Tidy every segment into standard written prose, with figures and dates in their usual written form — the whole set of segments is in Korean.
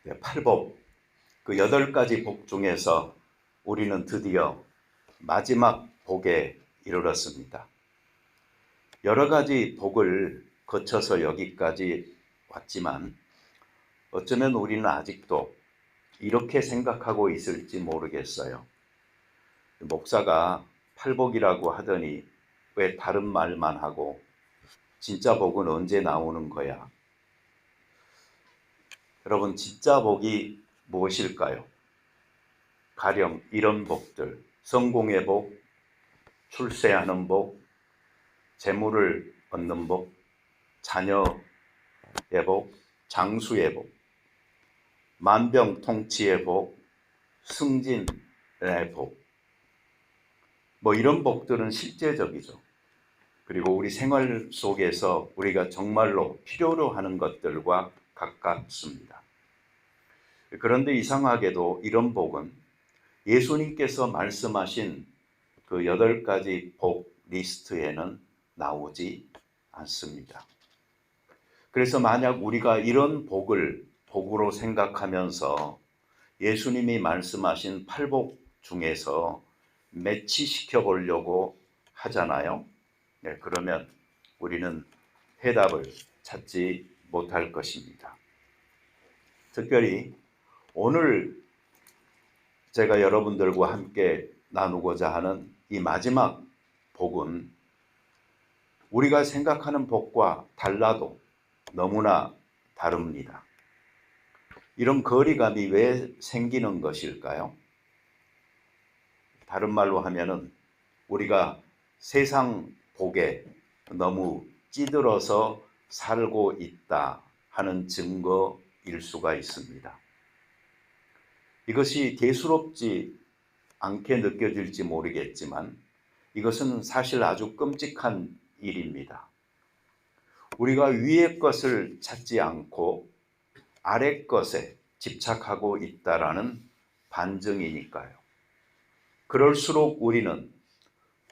네, 팔복, 그 8가지 복 중에서 우리는 드디어 마지막 복에 이르렀습니다. 여러 가지 복을 거쳐서 여기까지 왔지만 어쩌면 우리는 아직도 이렇게 생각하고 있을지 모르겠어요. 목사가 팔복이라고 하더니 왜 다른 말만 하고 진짜 복은 언제 나오는 거야? 여러분, 진짜 복이 무엇일까요? 가령 이런 복들, 성공의 복, 출세하는 복, 재물을 얻는 복, 자녀의 복, 장수의 복, 만병통치의 복, 승진의 복, 이런 복들은 실제적이죠. 그리고 우리 생활 속에서 우리가 정말로 필요로 하는 것들과 가깝습니다. 그런데 이상하게도 이런 복은 예수님께서 말씀하신 그 8가지 복 리스트에는 나오지 않습니다. 그래서 만약 우리가 이런 복을 복으로 생각하면서 예수님이 말씀하신 8복 중에서 매치시켜 보려고 하잖아요. 네, 그러면 우리는 해답을 찾지 못할 것입니다. 특별히 오늘 제가 여러분들과 함께 나누고자 하는 이 마지막 복은 우리가 생각하는 복과 달라도 너무나 다릅니다. 이런 거리감이 왜 생기는 것일까요? 다른 말로 하면은 우리가 세상 복에 너무 찌들어서 살고 있다 하는 증거일 수가 있습니다. 이것이 대수롭지 않게 느껴질지 모르겠지만 이것은 사실 아주 끔찍한 일입니다. 우리가 위의 것을 찾지 않고 아래 것에 집착하고 있다라는 반증이니까요. 그럴수록 우리는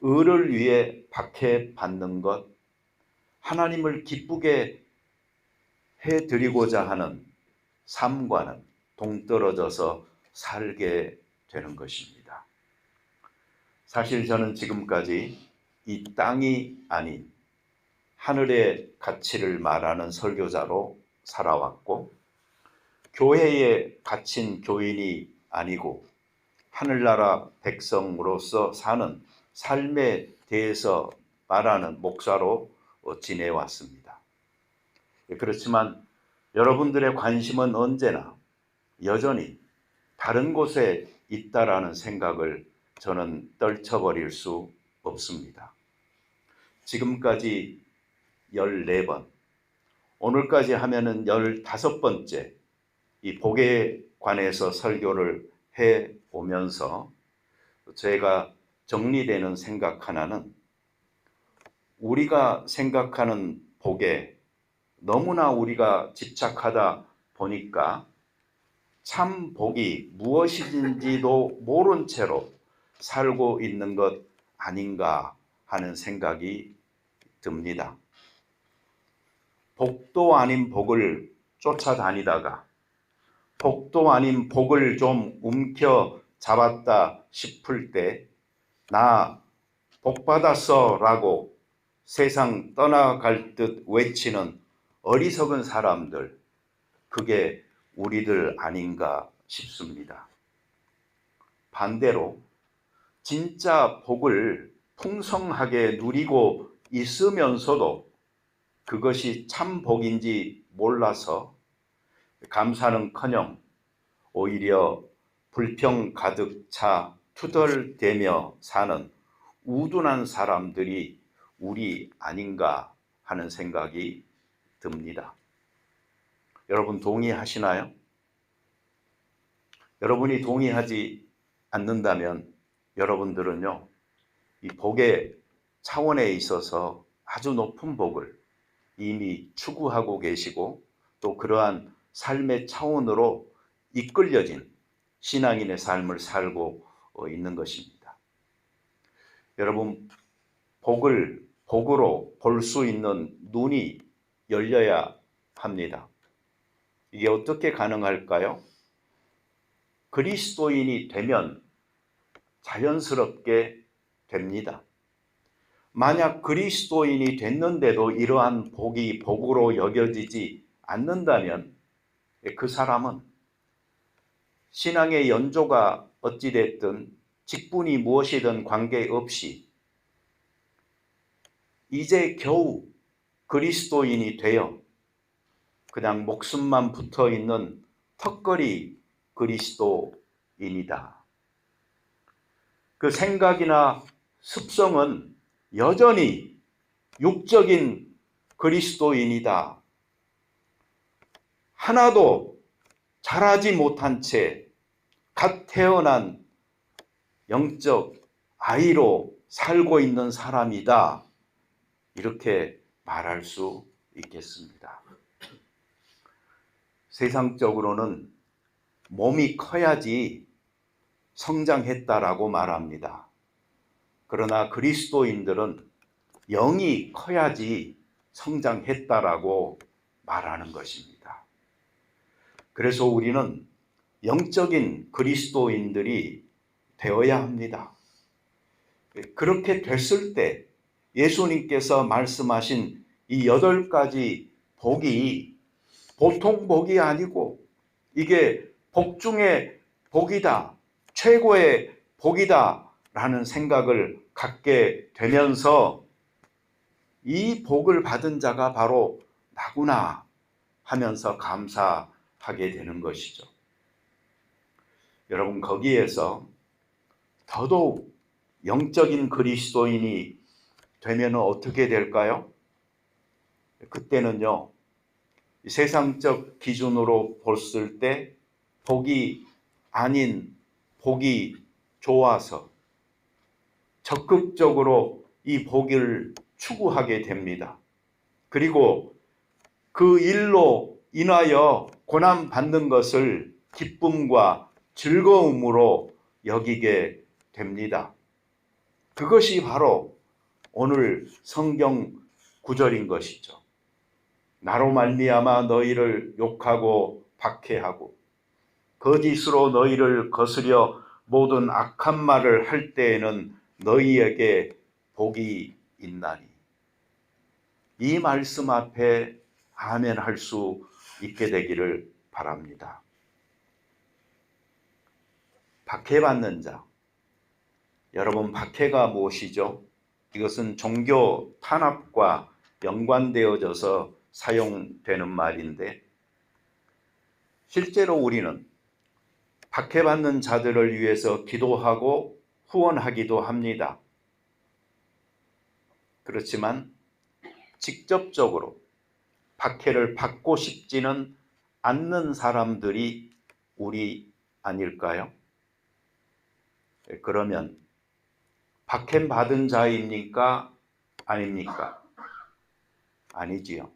의를 위해 박해받는 것, 하나님을 기쁘게 해드리고자 하는 삶과는 동떨어져서 살게 되는 것입니다. 사실 저는 지금까지 이 땅이 아닌 하늘의 가치를 말하는 설교자로 살아왔고, 교회에 갇힌 교인이 아니고 하늘나라 백성으로서 사는 삶에 대해서 말하는 목사로 지내왔습니다. 그렇지만 여러분들의 관심은 언제나 여전히 다른 곳에 있다라는 생각을 저는 떨쳐버릴 수 없습니다. 지금까지 14번, 오늘까지 하면은 15번째 이 복에 관해서 설교를 해 오면서 제가 정리되는 생각 하나는 우리가 생각하는 복에 너무나 우리가 집착하다 보니까 참 복이 무엇인지도 모른 채로 살고 있는 것 아닌가 하는 생각이 듭니다. 복도 아닌 복을 쫓아다니다가 복도 아닌 복을 좀 움켜 잡았다 싶을 때 나 복 받았어 라고 세상 떠나갈 듯 외치는 어리석은 사람들, 그게 우리들 아닌가 싶습니다. 반대로 진짜 복을 풍성하게 누리고 있으면서도 그것이 참 복인지 몰라서 감사는커녕 오히려 불평 가득 차 투덜대며 사는 우둔한 사람들이 우리 아닌가 하는 생각이 듭니다. 여러분 동의하시나요? 여러분이 동의하지 않는다면 여러분들은요, 이 복의 차원에 있어서 아주 높은 복을 이미 추구하고 계시고 또 그러한 삶의 차원으로 이끌려진 신앙인의 삶을 살고 있는 것입니다. 여러분, 복을 복으로 볼 수 있는 눈이 열려야 합니다. 이게 어떻게 가능할까요? 그리스도인이 되면 자연스럽게 됩니다. 만약 그리스도인이 됐는데도 이러한 복이 복으로 여겨지지 않는다면 그 사람은 신앙의 연조가 어찌됐든 직분이 무엇이든 관계없이 이제 겨우 그리스도인이 되어 그냥 목숨만 붙어 있는 턱걸이 그리스도인이다. 그 생각이나 습성은 여전히 육적인 그리스도인이다. 하나도 자라지 못한 채 갓 태어난 영적 아이로 살고 있는 사람이다. 이렇게 말할 수 있겠습니다. 세상적으로는 몸이 커야지 성장했다라고 말합니다. 그러나 그리스도인들은 영이 커야지 성장했다라고 말하는 것입니다. 그래서 우리는 영적인 그리스도인들이 되어야 합니다. 그렇게 됐을 때 예수님께서 말씀하신 이 8가지 복이 보통 복이 아니고 이게 복 중에 복이다, 최고의 복이다 라는 생각을 갖게 되면서 이 복을 받은 자가 바로 나구나 하면서 감사하게 되는 것이죠. 여러분, 거기에서 더더욱 영적인 그리스도인이 되면 어떻게 될까요? 그때는요, 세상적 기준으로 봤을 때 복이 아닌 복이 좋아서 적극적으로 이 복을 추구하게 됩니다. 그리고 그 일로 인하여 고난받는 것을 기쁨과 즐거움으로 여기게 됩니다. 그것이 바로 오늘 성경 구절인 것이죠. 나로 말미암아 너희를 욕하고 박해하고 거짓으로 너희를 거스려 모든 악한 말을 할 때에는 너희에게 복이 있나니. 이 말씀 앞에 아멘 할 수 있게 되기를 바랍니다. 박해받는 자. 여러분, 박해가 무엇이죠? 이것은 종교 탄압과 연관되어져서 사용되는 말인데 실제로 우리는 박해받는 자들을 위해서 기도하고 후원하기도 합니다. 그렇지만 직접적으로 박해를 받고 싶지는 않는 사람들이 우리 아닐까요? 그러면 박해받은 자입니까? 아닙니까? 아니지요.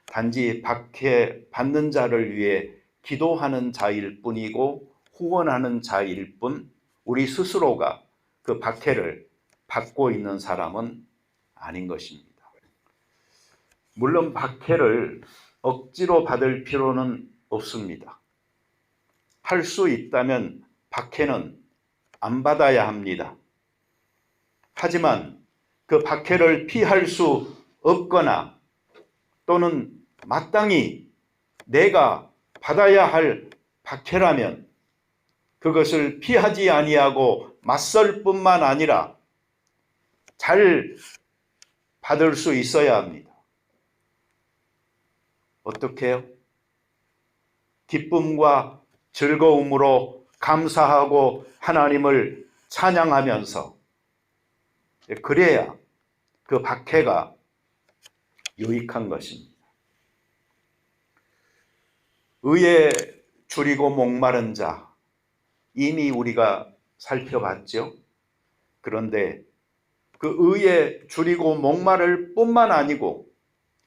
단지 박해받는 자를 위해 기도하는 자일 뿐이고 후원하는 자일 뿐 우리 스스로가 그 박해를 받고 있는 사람은 아닌 것입니다. 물론 박해를 억지로 받을 필요는 없습니다. 할 수 있다면 박해는 안 받아야 합니다. 하지만 그 박해를 피할 수 없거나 또는 마땅히 내가 받아야 할 박해라면 그것을 피하지 아니하고 맞설 뿐만 아니라 잘 받을 수 있어야 합니다. 어떻게 해요? 기쁨과 즐거움으로 감사하고 하나님을 찬양하면서 그래야 그 박해가 유익한 것입니다. 의에 줄이고 목마른 자 이미 우리가 살펴봤죠. 그런데 그 의에 줄이고 목마를 뿐만 아니고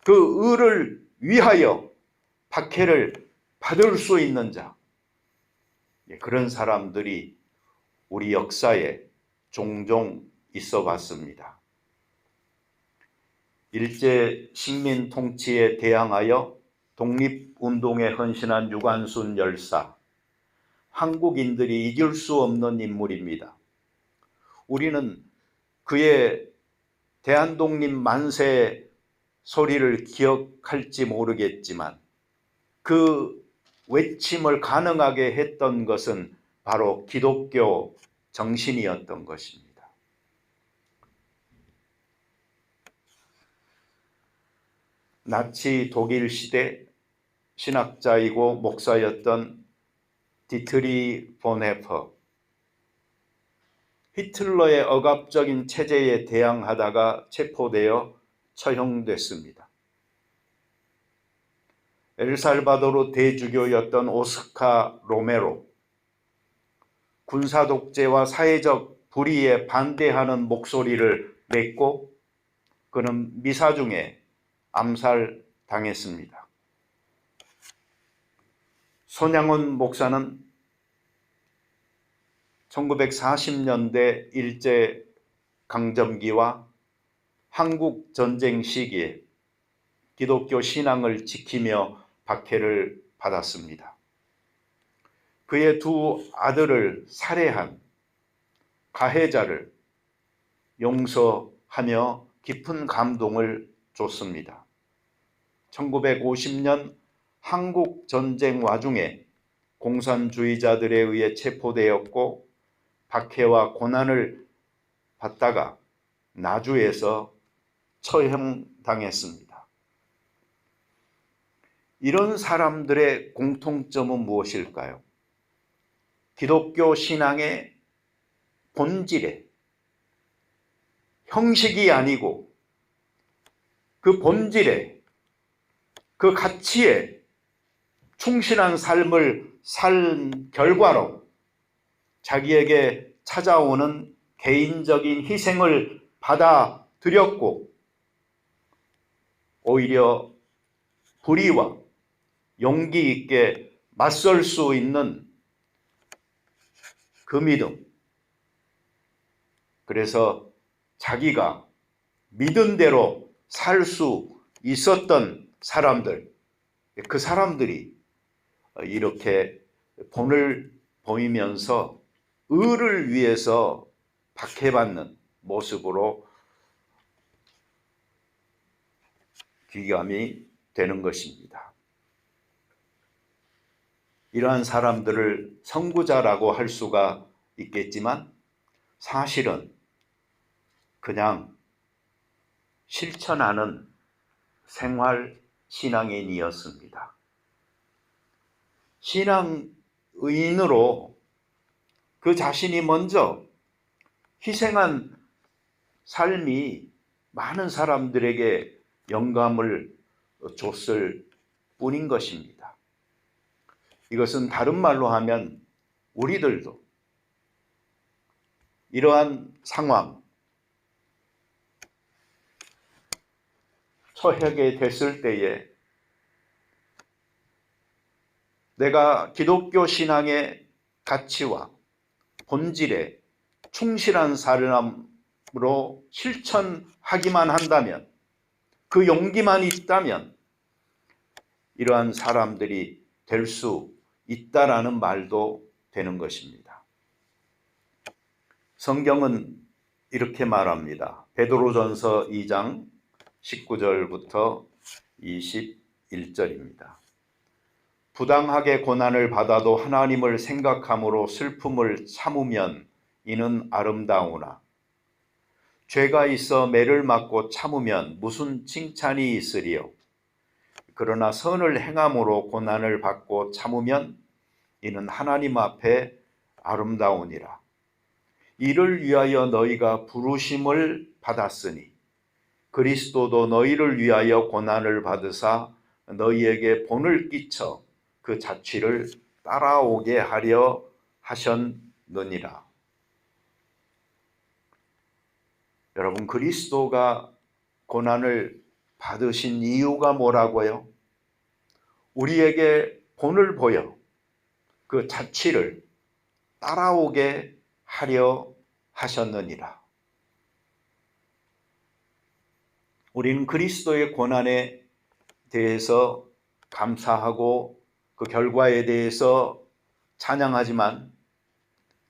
그 의를 위하여 박해를 받을 수 있는 자, 그런 사람들이 우리 역사에 종종 있어 봤습니다. 일제 식민 통치에 대항하여 독립운동에 헌신한 유관순 열사, 한국인들이 잊을 수 없는 인물입니다. 우리는 그의 대한독립 만세 소리를 기억할지 모르겠지만 그 외침을 가능하게 했던 것은 바로 기독교 정신이었던 것입니다. 나치 독일 시대 신학자이고 목사였던 디트리 본헤퍼, 히틀러의 억압적인 체제에 대항하다가 체포되어 처형됐습니다. 엘살바도르 대주교였던 오스카 로메로, 군사독재와 사회적 불의에 반대하는 목소리를 냈고 그는 미사 중에 암살당했습니다. 손양원 목사는 1940년대 일제강점기와 한국전쟁 시기에 기독교 신앙을 지키며 박해를 받았습니다. 그의 두 아들을 살해한 가해자를 용서하며 깊은 감동을 줬습니다. 1950년 한국전쟁 와중에 공산주의자들에 의해 체포되었고 박해와 고난을 받다가 나주에서 처형당했습니다. 이런 사람들의 공통점은 무엇일까요? 기독교 신앙의 본질에, 형식이 아니고 그 본질에, 그 가치에 충실한 삶을 산 결과로 자기에게 찾아오는 개인적인 희생을 받아들였고 오히려 불의와 용기 있게 맞설 수 있는 그 믿음, 그래서 자기가 믿은 대로 살 수 있었던 사람들, 그 사람들이 이렇게 본을 보이면서 의를 위해서 박해받는 모습으로 귀감이 되는 것입니다. 이러한 사람들을 선구자라고 할 수가 있겠지만 사실은 그냥 실천하는 생활 신앙인이었습니다. 신앙인으로 그 자신이 먼저 희생한 삶이 많은 사람들에게 영감을 줬을 뿐인 것입니다. 이것은 다른 말로 하면 우리들도 이러한 상황, 처하게 됐을 때에 내가 기독교 신앙의 가치와 본질에 충실한 사람으로 실천하기만 한다면, 그 용기만 있다면 이러한 사람들이 될 수 있다라는 말도 되는 것입니다. 성경은 이렇게 말합니다. 베드로전서 2장 19절부터 21절입니다. 부당하게 고난을 받아도 하나님을 생각함으로 슬픔을 참으면 이는 아름다우나 죄가 있어 매를 맞고 참으면 무슨 칭찬이 있으리요. 그러나 선을 행함으로 고난을 받고 참으면 이는 하나님 앞에 아름다우니라. 이를 위하여 너희가 부르심을 받았으니 그리스도도 너희를 위하여 고난을 받으사 너희에게 본을 끼쳐 그 자취를 따라오게 하려 하셨느니라. 여러분, 그리스도가 고난을 받으신 이유가 뭐라고요? 우리에게 본을 보여 그 자취를 따라오게 하려 하셨느니라. 우리는 그리스도의 고난에 대해서 감사하고 그 결과에 대해서 찬양하지만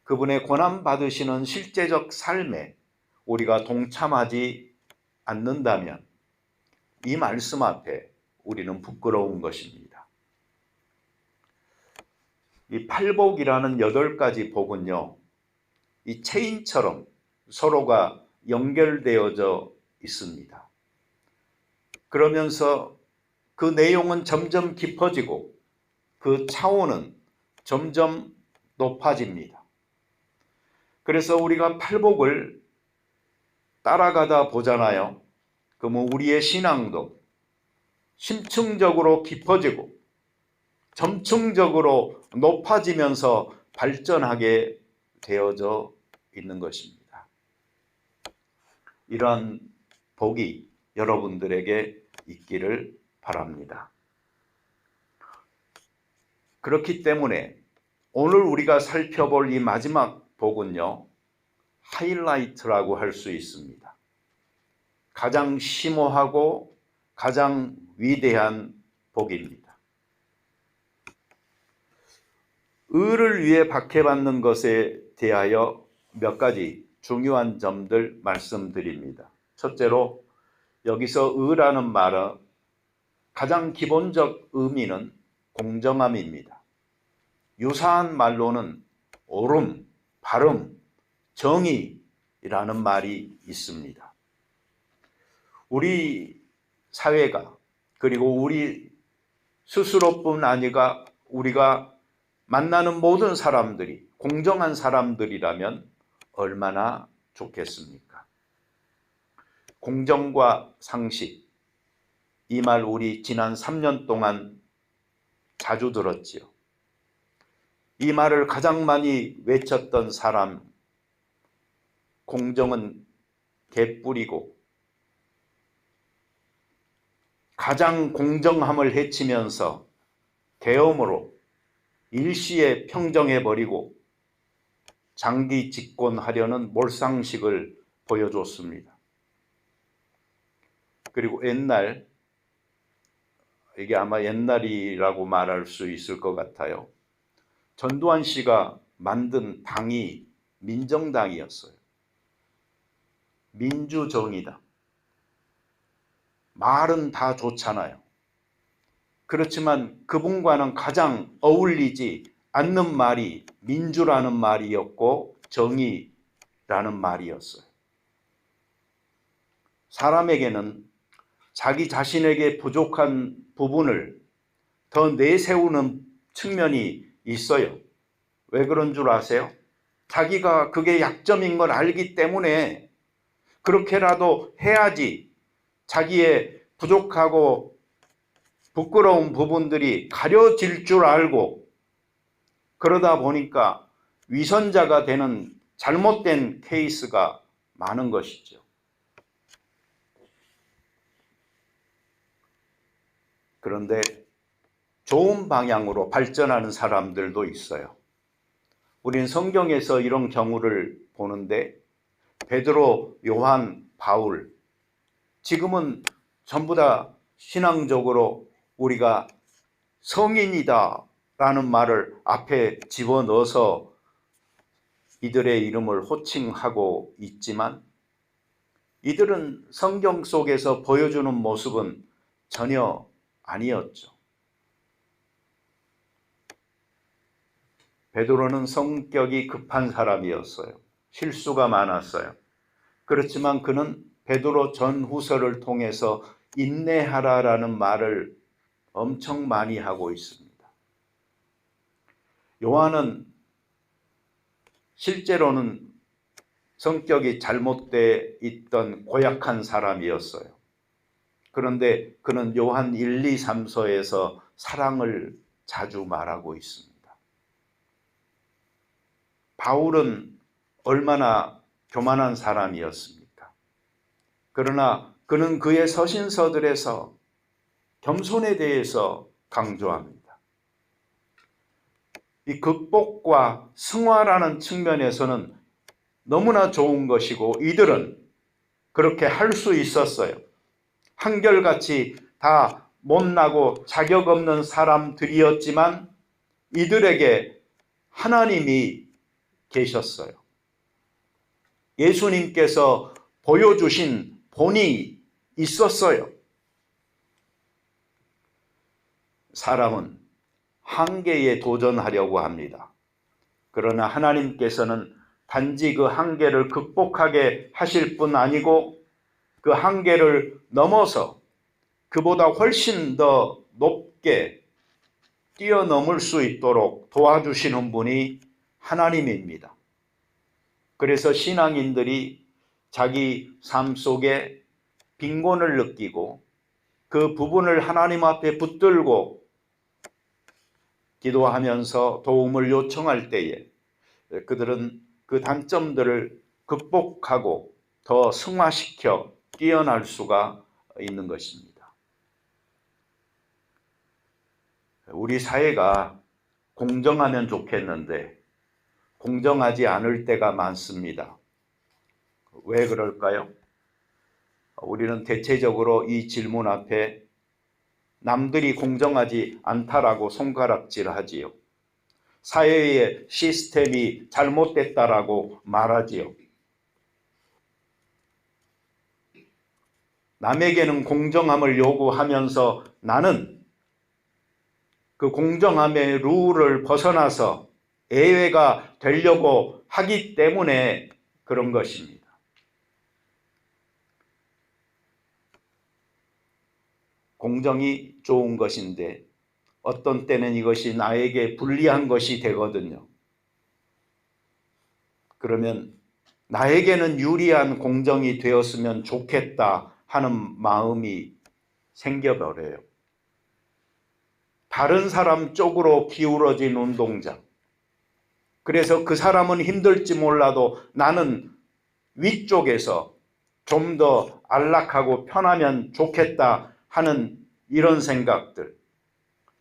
그분의 고난받으시는 실제적 삶에 우리가 동참하지 않는다면 이 말씀 앞에 우리는 부끄러운 것입니다. 이 팔복이라는 8가지 복은요, 이 체인처럼 서로가 연결되어져 있습니다. 그러면서 그 내용은 점점 깊어지고 그 차원은 점점 높아집니다. 그래서 우리가 팔복을 따라가다 보잖아요. 그러면 우리의 신앙도 심층적으로 깊어지고 점층적으로 높아지면서 발전하게 되어져 있는 것입니다. 이러한 복이 여러분들에게 있기를 바랍니다. 그렇기 때문에 오늘 우리가 살펴볼 이 마지막 복은요, 하이라이트라고 할 수 있습니다. 가장 심오하고 가장 위대한 복입니다. 의를 위해 박해받는 것에 대하여 몇 가지 중요한 점들 말씀드립니다. 첫째로 여기서 의라는 말은 가장 기본적 의미는 공정함입니다. 유사한 말로는 옳음, 바름, 정의라는 말이 있습니다. 우리 사회가 그리고 우리 스스로뿐 아니라 우리가 만나는 모든 사람들이 공정한 사람들이라면 얼마나 좋겠습니까? 공정과 상식, 이 말 우리 지난 3년 동안 자주 들었지요. 이 말을 가장 많이 외쳤던 사람, 공정은 개뿔이고 가장 공정함을 해치면서 계엄으로 일시에 평정해버리고 장기 집권하려는 몰상식을 보여줬습니다. 그리고 옛날, 이게 아마 옛날이라고 말할 수 있을 것 같아요. 전두환 씨가 만든 당이 민정당이었어요. 민주정의다. 말은 다 좋잖아요. 그렇지만 그분과는 가장 어울리지 않는 말이 민주라는 말이었고 정의라는 말이었어요. 사람에게는 자기 자신에게 부족한 부분을 더 내세우는 측면이 있어요. 왜 그런 줄 아세요? 자기가 그게 약점인 걸 알기 때문에 그렇게라도 해야지 자기의 부족하고 부끄러운 부분들이 가려질 줄 알고, 그러다 보니까 위선자가 되는 잘못된 케이스가 많은 것이죠. 그런데 좋은 방향으로 발전하는 사람들도 있어요. 우린 성경에서 이런 경우를 보는데 베드로, 요한, 바울, 지금은 전부 다 신앙적으로 우리가 성인이다 라는 말을 앞에 집어넣어서 이들의 이름을 호칭하고 있지만 이들은 성경 속에서 보여주는 모습은 전혀 아니었죠. 베드로는 성격이 급한 사람이었어요. 실수가 많았어요. 그렇지만 그는 베드로 전후서를 통해서 인내하라라는 말을 엄청 많이 하고 있습니다. 요한은 실제로는 성격이 잘못되어 있던 고약한 사람이었어요. 그런데 그는 요한 1, 2, 3서에서 사랑을 자주 말하고 있습니다. 바울은 얼마나 교만한 사람이었습니까? 그러나 그는 그의 서신서들에서 겸손에 대해서 강조합니다. 이 극복과 승화라는 측면에서는 너무나 좋은 것이고 이들은 그렇게 할 수 있었어요. 한결같이 다 못나고 자격 없는 사람들이었지만 이들에게 하나님이 계셨어요. 예수님께서 보여주신 본이 있었어요. 사람은 한계에 도전하려고 합니다. 그러나 하나님께서는 단지 그 한계를 극복하게 하실 뿐 아니고 그 한계를 넘어서 그보다 훨씬 더 높게 뛰어넘을 수 있도록 도와주시는 분이 하나님입니다. 그래서 신앙인들이 자기 삶 속에 빈곤을 느끼고 그 부분을 하나님 앞에 붙들고 기도하면서 도움을 요청할 때에 그들은 그 단점들을 극복하고 더 승화시켜 뛰어날 수가 있는 것입니다. 우리 사회가 공정하면 좋겠는데 공정하지 않을 때가 많습니다. 왜 그럴까요? 우리는 대체적으로 이 질문 앞에 남들이 공정하지 않다라고 손가락질하지요. 사회의 시스템이 잘못됐다라고 말하지요. 남에게는 공정함을 요구하면서 나는 그 공정함의 룰을 벗어나서 예외가 되려고 하기 때문에 그런 것입니다. 공정이 좋은 것인데 어떤 때는 이것이 나에게 불리한 것이 되거든요. 그러면 나에게는 유리한 공정이 되었으면 좋겠다 하는 마음이 생겨버려요. 다른 사람 쪽으로 기울어진 운동장. 그래서 그 사람은 힘들지 몰라도 나는 위쪽에서 좀 더 안락하고 편하면 좋겠다 하는 이런 생각들.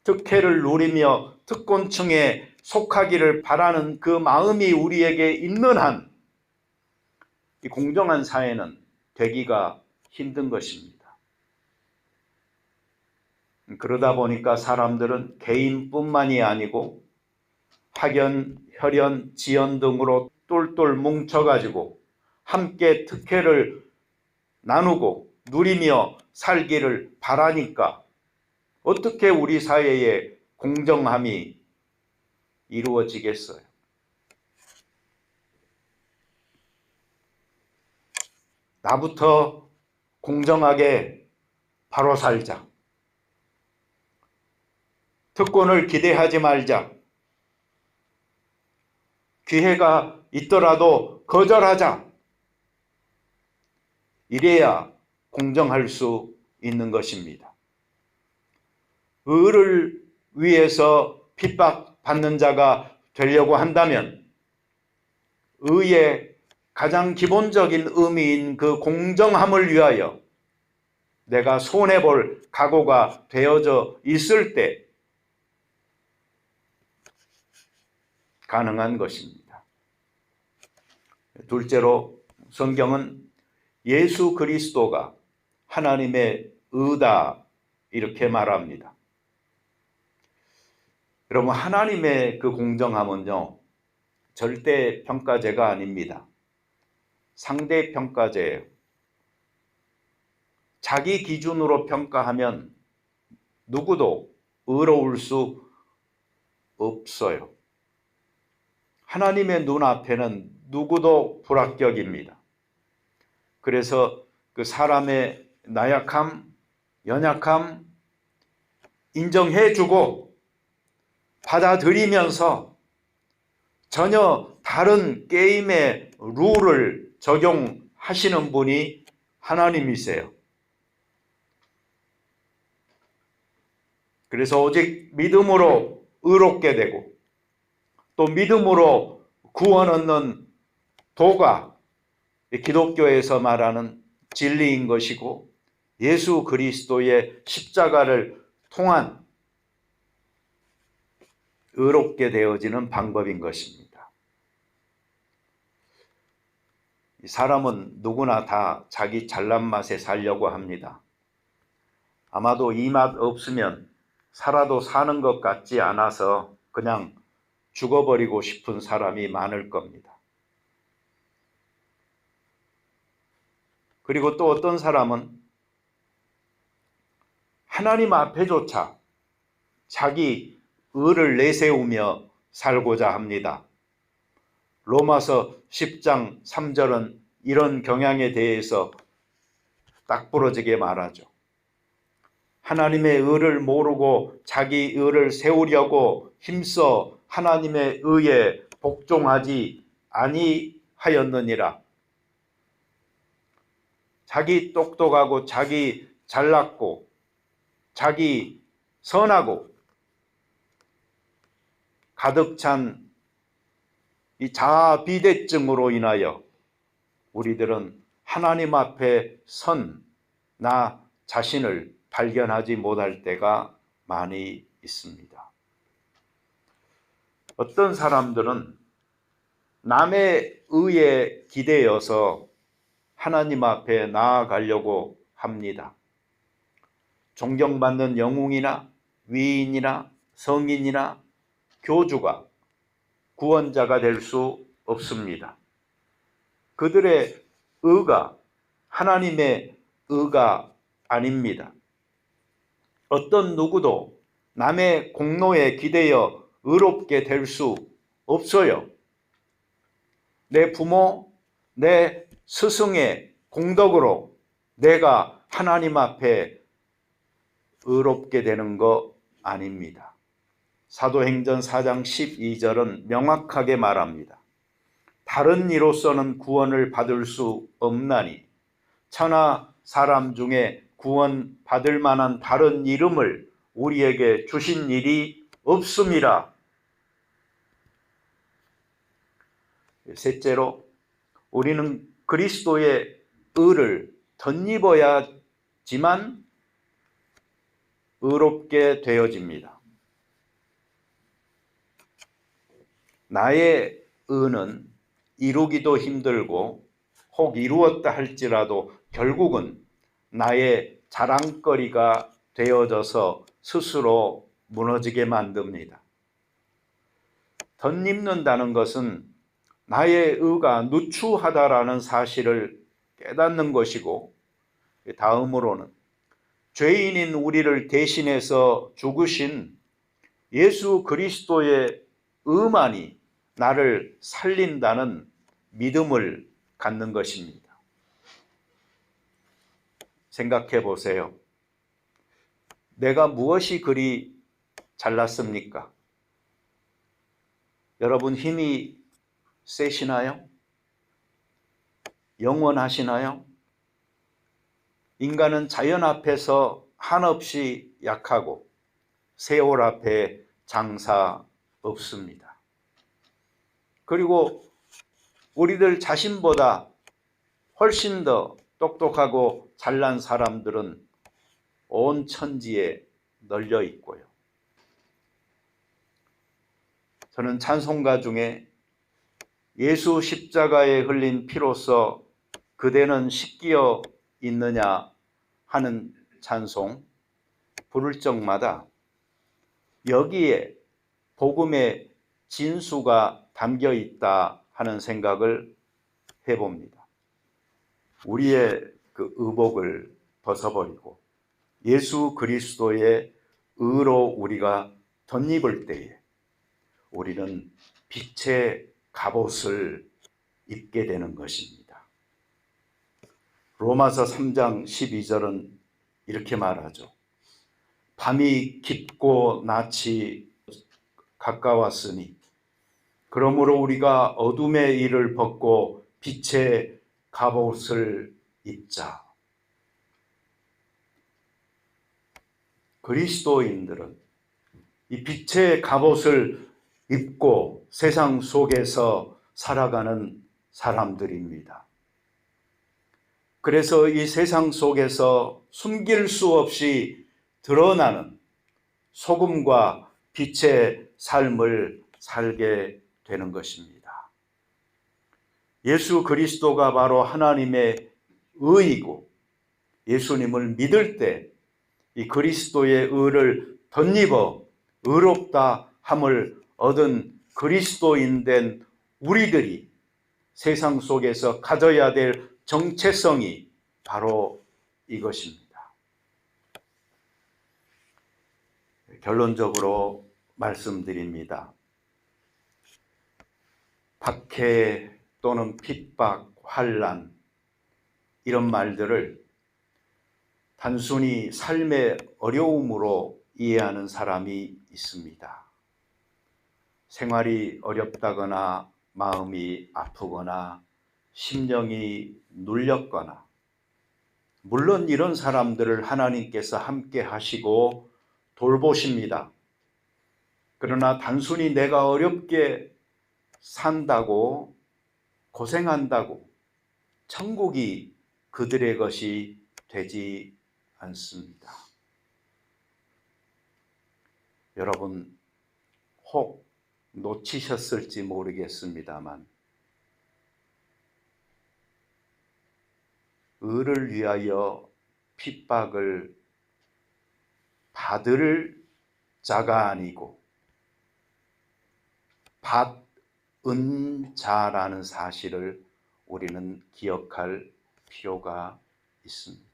특혜를 누리며 특권층에 속하기를 바라는 그 마음이 우리에게 있는 한 이 공정한 사회는 되기가 힘든 것입니다. 그러다 보니까 사람들은 개인뿐만이 아니고 학연, 혈연, 지연 등으로 똘똘 뭉쳐가지고 함께 특혜를 나누고 누리며 살기를 바라니까 어떻게 우리 사회에 공정함이 이루어지겠어요? 나부터 공정하게 바로 살자. 특권을 기대하지 말자. 기회가 있더라도 거절하자. 이래야 공정할 수 있는 것입니다. 의를 위해서 핍박받는 자가 되려고 한다면 의의 가장 기본적인 의미인 그 공정함을 위하여 내가 손해볼 각오가 되어져 있을 때 가능한 것입니다. 둘째로 성경은 예수 그리스도가 하나님의 의다 이렇게 말합니다. 여러분, 하나님의 그 공정함은요 절대 평가제가 아닙니다. 상대 평가제예요. 자기 기준으로 평가하면 누구도 의로울 수 없어요. 하나님의 눈앞에는 누구도 불합격입니다. 그래서 그 사람의 나약함, 연약함 인정해주고 받아들이면서 전혀 다른 게임의 룰을 적용하시는 분이 하나님이세요. 그래서 오직 믿음으로 의롭게 되고 또 믿음으로 구원 얻는 도가 기독교에서 말하는 진리인 것이고 예수 그리스도의 십자가를 통한 의롭게 되어지는 방법인 것입니다. 사람은 누구나 다 자기 잘난 맛에 살려고 합니다. 아마도 이 맛 없으면 살아도 사는 것 같지 않아서 그냥 죽어버리고 싶은 사람이 많을 겁니다. 그리고 또 어떤 사람은 하나님 앞에조차 자기 의를 내세우며 살고자 합니다. 로마서 10장 3절은 이런 경향에 대해서 딱 부러지게 말하죠. 하나님의 의를 모르고 자기 의를 세우려고 힘써 하나님의 의에 복종하지 아니하였느니라. 자기 똑똑하고 자기 잘났고 자기 선하고 가득 찬 이 자아 비대증으로 인하여 우리들은 하나님 앞에 선 나 자신을 발견하지 못할 때가 많이 있습니다. 어떤 사람들은 남의 의에 기대어서 하나님 앞에 나아가려고 합니다. 존경받는 영웅이나 위인이나 성인이나 교주가 구원자가 될 수 없습니다. 그들의 의가 하나님의 의가 아닙니다. 어떤 누구도 남의 공로에 기대어 의롭게 될 수 없어요. 내 부모, 내 스승의 공덕으로 내가 하나님 앞에 의롭게 되는 거 아닙니다. 사도행전 4장 12절은 명확하게 말합니다. 다른 이로서는 구원을 받을 수 없나니 천하 사람 중에 구원 받을 만한 다른 이름을 우리에게 주신 일이 없음이라. 셋째로 우리는 그리스도의 의를 덧입어야지만 의롭게 되어집니다. 나의 의는 이루기도 힘들고 혹 이루었다 할지라도 결국은 나의 자랑거리가 되어져서 스스로 무너지게 만듭니다. 덧입는다는 것은 나의 의가 누추하다라는 사실을 깨닫는 것이고, 다음으로는 죄인인 우리를 대신해서 죽으신 예수 그리스도의 의만이 나를 살린다는 믿음을 갖는 것입니다. 생각해 보세요. 내가 무엇이 그리 잘났습니까? 여러분 힘이 세시나요? 영원하시나요? 인간은 자연 앞에서 한없이 약하고 세월 앞에 장사 없습니다. 그리고 우리들 자신보다 훨씬 더 똑똑하고 잘난 사람들은 온 천지에 널려 있고요. 저는 찬송가 중에 예수 십자가에 흘린 피로써 그대는 씻기어 있느냐 하는 찬송 부를 적마다 여기에 복음의 진수가 담겨 있다 하는 생각을 해봅니다. 우리의 그 의복을 벗어버리고 예수 그리스도의 의로 우리가 덧입을 때에 우리는 빛의 갑옷을 입게 되는 것입니다. 로마서 3장 12절은 이렇게 말하죠. 밤이 깊고 낮이 가까웠으니 그러므로 우리가 어둠의 일을 벗고 빛의 갑옷을 입자. 그리스도인들은 이 빛의 갑옷을 입고 세상 속에서 살아가는 사람들입니다. 그래서 이 세상 속에서 숨길 수 없이 드러나는 소금과 빛의 삶을 살게 되는 것입니다. 예수 그리스도가 바로 하나님의 의이고 예수님을 믿을 때 이 그리스도의 의를 덧입어 의롭다 함을 얻은 그리스도인된 우리들이 세상 속에서 가져야 될 정체성이 바로 이것입니다. 결론적으로 말씀드립니다. 박해 또는 핍박, 환난 이런 말들을 단순히 삶의 어려움으로 이해하는 사람이 있습니다. 생활이 어렵다거나 마음이 아프거나 심령이 눌렸거나, 물론 이런 사람들을 하나님께서 함께 하시고 돌보십니다. 그러나 단순히 내가 어렵게 산다고, 고생한다고 천국이 그들의 것이 되지 않습니다. 여러분 혹 놓치셨을지 모르겠습니다만 의를 위하여 핍박을 받을 자가 아니고 받은 자라는 사실을 우리는 기억할 필요가 있습니다.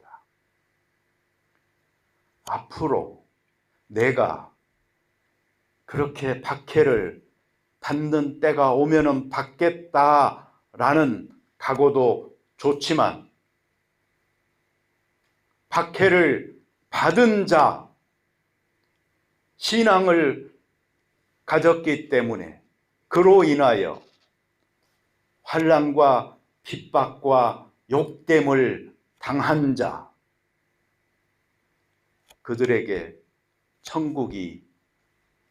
앞으로 내가 그렇게 박해를 받는 때가 오면은 받겠다라는 각오도 좋지만, 박해를 받은 자, 신앙을 가졌기 때문에 그로 인하여 환난과 핍박과 욕됨을 당한 자, 그들에게 천국이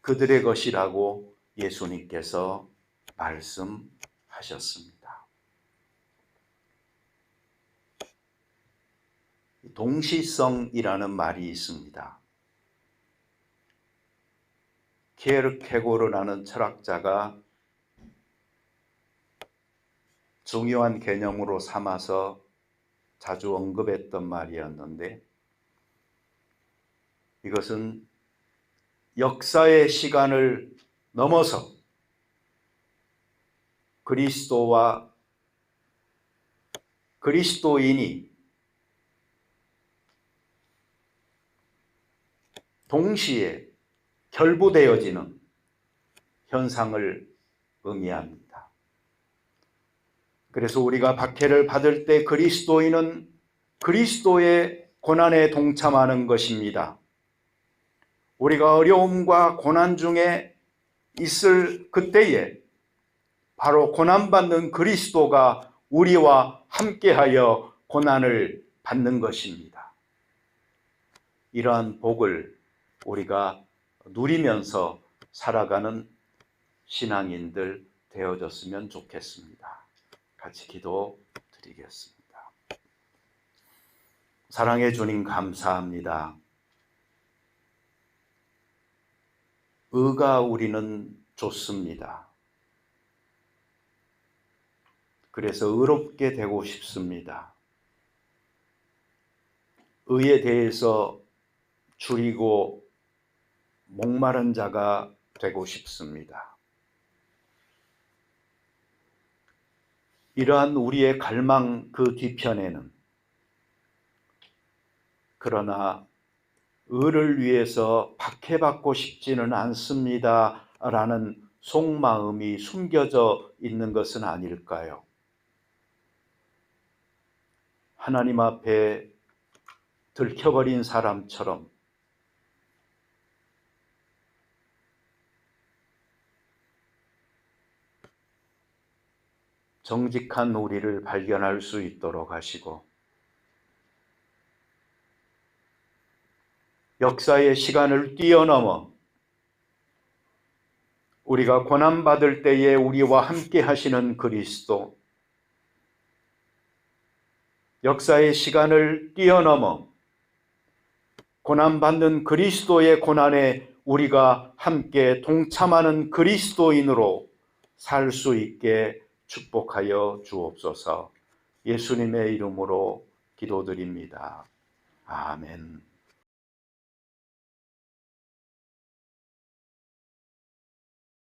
그들의 것이라고 예수님께서 말씀하셨습니다. 동시성이라는 말이 있습니다. 키에르케고르라는 철학자가 중요한 개념으로 삼아서 자주 언급했던 말이었는데, 이것은 역사의 시간을 넘어서 그리스도와 그리스도인이 동시에 결부되어지는 현상을 의미합니다. 그래서 우리가 박해를 받을 때 그리스도인은 그리스도의 고난에 동참하는 것입니다. 우리가 어려움과 고난 중에 있을 그때에 바로 고난받는 그리스도가 우리와 함께하여 고난을 받는 것입니다. 이러한 복을 우리가 누리면서 살아가는 신앙인들 되어졌으면 좋겠습니다. 같이 기도드리겠습니다. 사랑해 주님 감사합니다. 의가 우리는 좋습니다. 그래서 의롭게 되고 싶습니다. 의에 대해서 줄이고 목마른 자가 되고 싶습니다. 이러한 우리의 갈망 그 뒤편에는 그러나 의를 위해서 박해받고 싶지는 않습니다 라는 속마음이 숨겨져 있는 것은 아닐까요? 하나님 앞에 들켜버린 사람처럼 정직한 우리를 발견할 수 있도록 하시고, 역사의 시간을 뛰어넘어 우리가 고난받을 때에 우리와 함께 하시는 그리스도, 역사의 시간을 뛰어넘어 고난받는 그리스도의 고난에 우리가 함께 동참하는 그리스도인으로 살 수 있게 축복하여 주옵소서. 예수님의 이름으로 기도드립니다. 아멘.